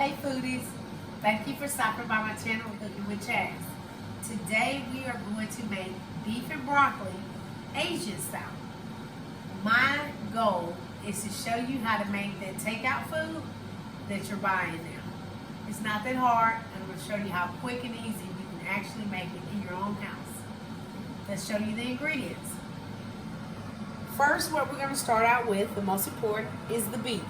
Hey foodies, thank you for stopping by my channel Cooking with Chaz. Today we are going to make beef and broccoli Asian style. My goal is to show you how to make that takeout food that you're buying now. It's not that hard. I'm going to show you how quick and easy you can actually make it in your own house. Let's show you the ingredients. First, what we're going to start out with, the most important, is the beef.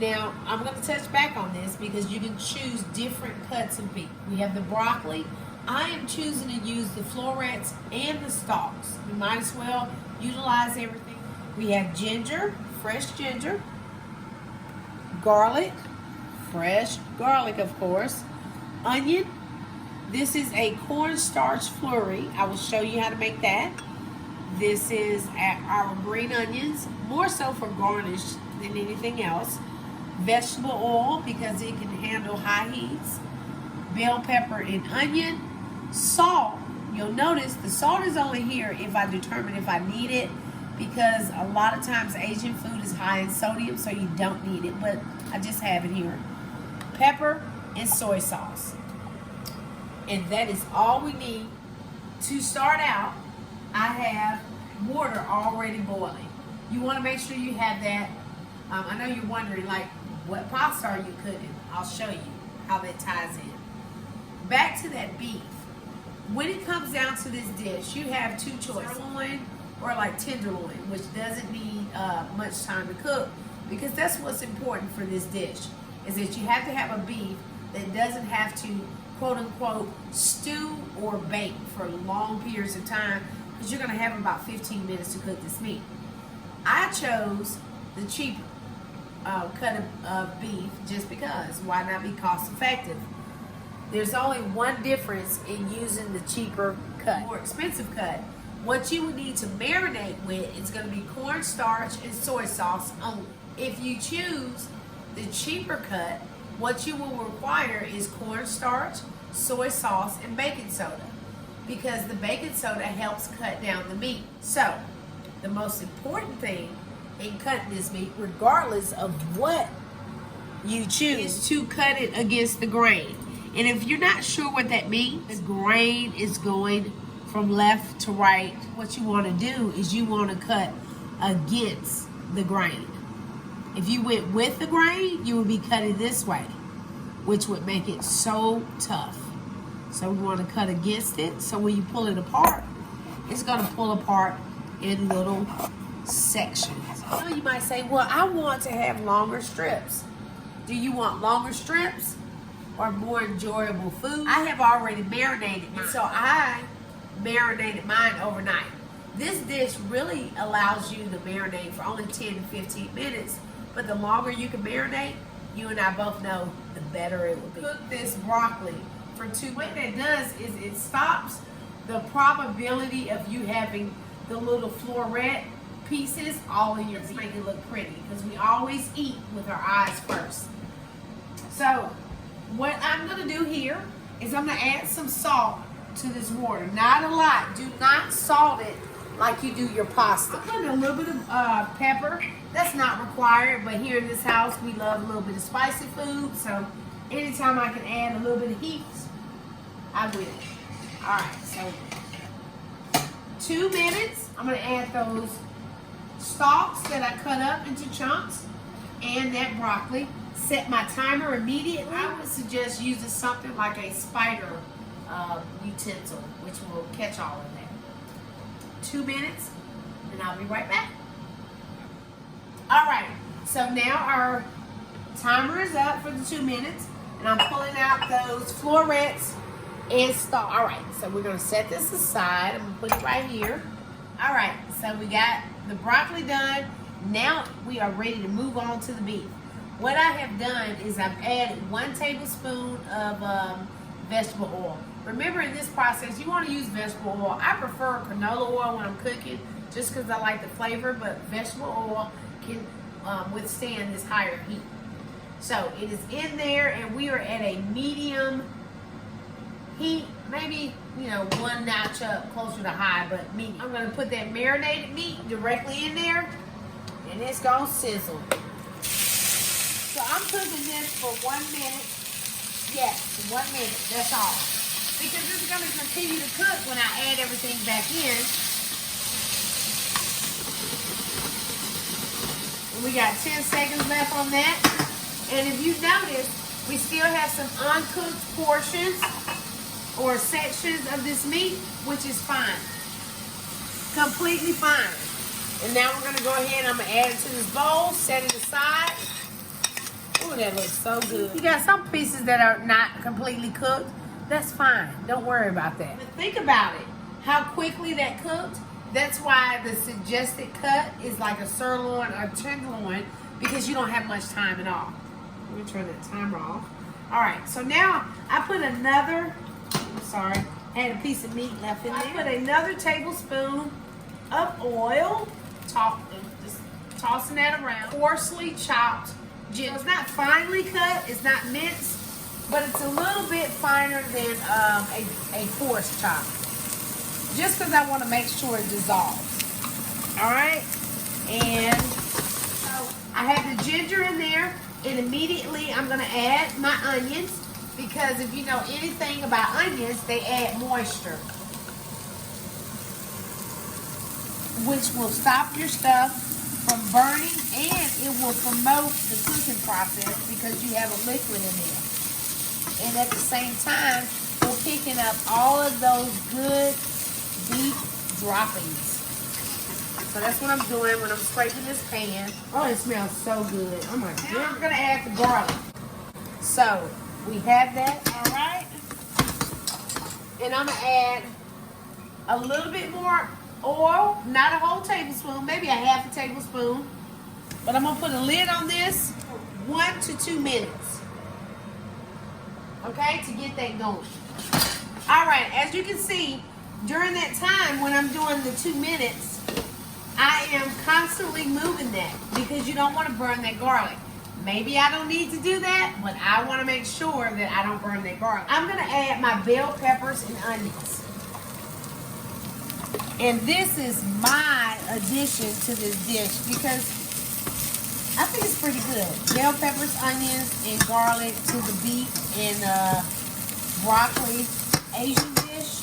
Now, I'm going to touch back on this because you can choose different cuts of beef. We have the broccoli. I am choosing to use the florets and the stalks. You might as well utilize everything. We have ginger, fresh ginger, garlic, fresh garlic of course, onion. This is a cornstarch flurry. I will show you how to make that. This is our green onions, more so for garnish than anything else. Vegetable oil because it can handle high heats. Bell pepper and onion. Salt. You'll notice the salt is only here if I determine if I need it, because a lot of times Asian food is high in sodium, so you don't need it, but I just have it here. Pepper and soy sauce. And that is all we need. To start out, I have water already boiling. You want to make sure you have that. I know you're wondering, like, what pasta are you cooking? I'll show you how that ties in. Back to that beef. When it comes down to this dish, you have two choices. Sirloin or like tenderloin, which doesn't need much time to cook, because that's what's important for this dish, is that you have to have a beef that doesn't have to quote unquote stew or bake for long periods of time, because you're going to have about 15 minutes to cook this meat. I chose the cheaper cut of beef just because. Why not be cost effective? There's only one difference in using the cheaper cut. More expensive cut, what you would need to marinate with is going to be cornstarch and soy sauce only. If you choose the cheaper cut, what you will require is cornstarch, soy sauce, and baking soda, because the baking soda helps cut down the meat. So the most important thing in cutting this meat, regardless of what you choose, is to cut it against the grain. And if you're not sure what that means, the grain is going from left to right. What you want to do is you want to cut against the grain. If you went with the grain, you would be cutting this way, which would make it so tough. So we want to cut against it, so when you pull it apart, it's going to pull apart in little sections. So you might say, well, I want to have longer strips. Do you want longer strips or more enjoyable food? I have already marinated mine, so I marinated mine overnight. This dish really allows you to marinate for only 10 to 15 minutes, but the longer you can marinate, you and I both know, the better it will be. Cook this broccoli for 2 minutes. What that does is it stops the probability of you having the little floret pieces all in your beef. Make it look pretty, because we always eat with our eyes first. So what I'm going to do here is I'm going to add some salt to this water. Not a lot. Do not salt it like you do your pasta. I'm putting a little bit of pepper. That's not required, but here in this house we love a little bit of spicy food, so anytime I can add a little bit of heat, I will. Alright, so 2 minutes. I'm going to add those stalks that I cut up into chunks and that broccoli. Set my timer immediately. I would suggest using something like a spider utensil, which will catch all of that. 2 minutes, and I'll be right back. Alright, so now our timer is up for the 2 minutes, and I'm pulling out those florets and stalks. Alright, so we're going to set this aside. I'm going to put it right here. Alright, so we got the broccoli done. Now we are ready to move on to the beef. What I have done is I've added 1 tablespoon of vegetable oil. Remember, in this process, you want to use vegetable oil. I prefer canola oil when I'm cooking, just because I like the flavor, but vegetable oil can withstand this higher heat. So it is in there, and we are at a medium heat, maybe, you know, 1 notch up, closer to high, but medium. I'm going to put that marinated meat directly in there, and it's going to sizzle. So I'm cooking this for 1 minute. Yes, 1 minute, that's all. Because this is gonna continue to cook when I add everything back in. And we got 10 seconds left on that. And if you notice, we still have some uncooked portions or sections of this meat, which is fine. Completely fine. And now we're gonna go ahead and I'm gonna add it to this bowl, set it aside. Ooh, that looks so good. You got some pieces that are not completely cooked. That's fine. Don't worry about that. But think about it. How quickly that cooked. That's why the suggested cut is like a sirloin or tenderloin, because you don't have much time at all. Let me turn that timer off. All right, so now I put another, I'm sorry, I had a piece of meat left in there. I put another tablespoon of oil, just tossing that around. Coarsely chopped ginger. It's not finely cut, it's not minced, but it's a little bit finer than a coarse chop. Just because I want to make sure it dissolves. All right, and so I have the ginger in there, and immediately I'm going to add my onions, because if you know anything about onions, they add moisture, which will stop your stuff from burning, and it will promote the cooking process because you have a liquid in there. And at the same time, we're picking up all of those good beef droppings. So that's what I'm doing when I'm scraping this pan. Oh, it smells so good. Oh my goodness. Now I'm gonna add the garlic. So we have that, all right. And I'm gonna add a little bit more oil, not a whole tablespoon, maybe a half a tablespoon. But I'm gonna put a lid on this for 1 to 2 minutes. Okay, to get that going. All right, as you can see, during that time when I'm doing the 2 minutes, I am constantly moving that because you don't want to burn that garlic. Maybe I don't need to do that, but I want to make sure that I don't burn that garlic. I'm going to add my bell peppers and onions. And this is my addition to this dish because I think it's pretty good. Bell peppers, onions, and garlic to the beef and broccoli Asian dish.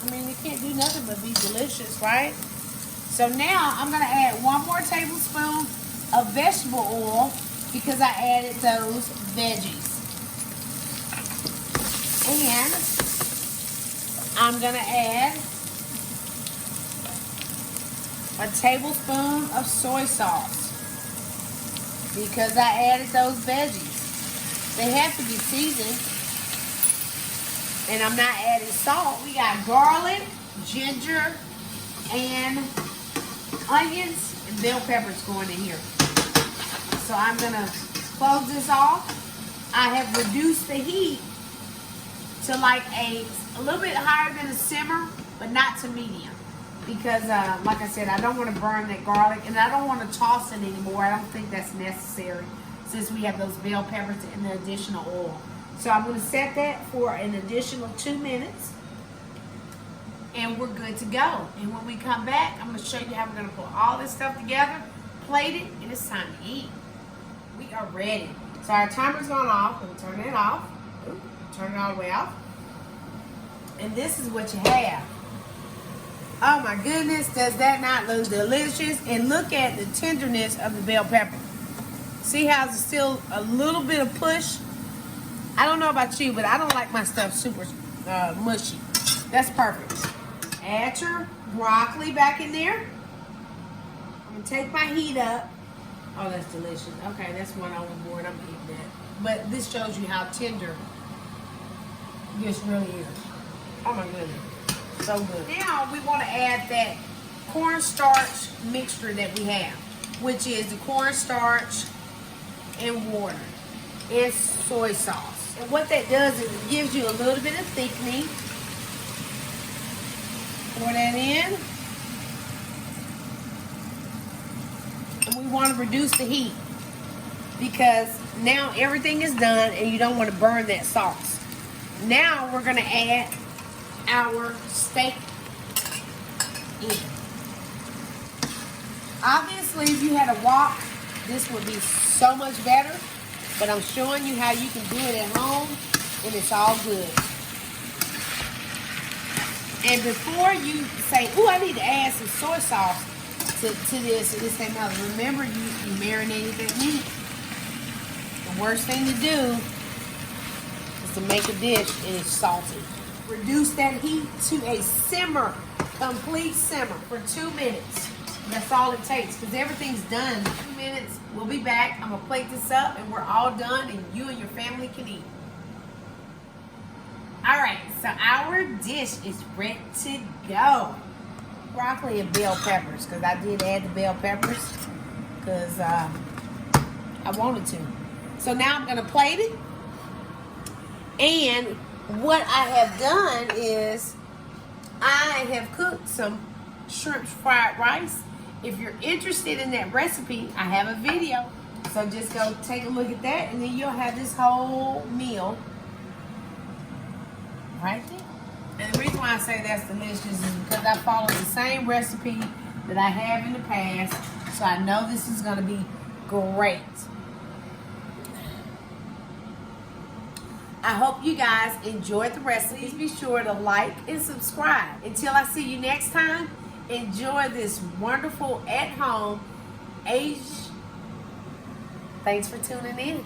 I mean, it can't do nothing but be delicious, right? So now I'm going to add 1 more tablespoon of vegetable oil because I added those veggies. And I'm going to add a tablespoon of soy sauce because I added those veggies. They have to be seasoned. And I'm not adding salt. We got garlic, ginger, and onions and bell peppers going in here. So I'm gonna close this off. I have reduced the heat to like a little bit higher than a simmer, but not to medium. Because like I said, I don't want to burn that garlic and I don't want to toss it anymore. I don't think that's necessary since we have those bell peppers and the additional oil. So I'm going to set that for an additional 2 minutes. And we're good to go. And when we come back, I'm going to show you how we're going to put all this stuff together, plate it, and it's time to eat. We are ready. So our timer's gone off. We'll turn it off. Turn it all the way off. And this is what you have. Oh my goodness, does that not look delicious? And look at the tenderness of the bell pepper. See how it's still a little bit of push? I don't know about you, but I don't like my stuff super mushy. That's perfect. Add your broccoli back in there. I'm gonna take my heat up. Oh, that's delicious. Okay, that's one overboard. I'm eating that. But this shows you how tender this really is. Oh my goodness, so good. Now we want to add that cornstarch mixture that we have, which is the cornstarch and water and soy sauce. And what that does is it gives you a little bit of thickening. Pour that in. And we want to reduce the heat because now everything is done and you don't want to burn that sauce. Now we're going to add our steak in. Obviously, if you had a wok this would be so much better. But I'm showing you how you can do it at home, and it's all good. And before you say, "Ooh, I need to add some soy sauce to this," and this and that, remember you marinated that meat. The worst thing to do is to make a dish and it's salty. Reduce that heat to a simmer, complete simmer for 2 minutes. That's all it takes, because everything's done in 2 minutes. We'll be back. I'm gonna plate this up and we're all done, and you and your family can eat. All right, so our dish is ready to go. Broccoli and bell peppers, because I did add the bell peppers because I wanted to. So now I'm gonna plate it. And what I have done is I have cooked some shrimp fried rice. If you're interested in that recipe, I have a video. So just go take a look at that, and then you'll have this whole meal right there. And the reason why I say that's delicious is because I followed the same recipe that I have in the past. So I know this is going to be great. I hope you guys enjoyed the recipe. Please be sure to like and subscribe. Until I see you next time, enjoy this wonderful at-home Thanks for tuning in.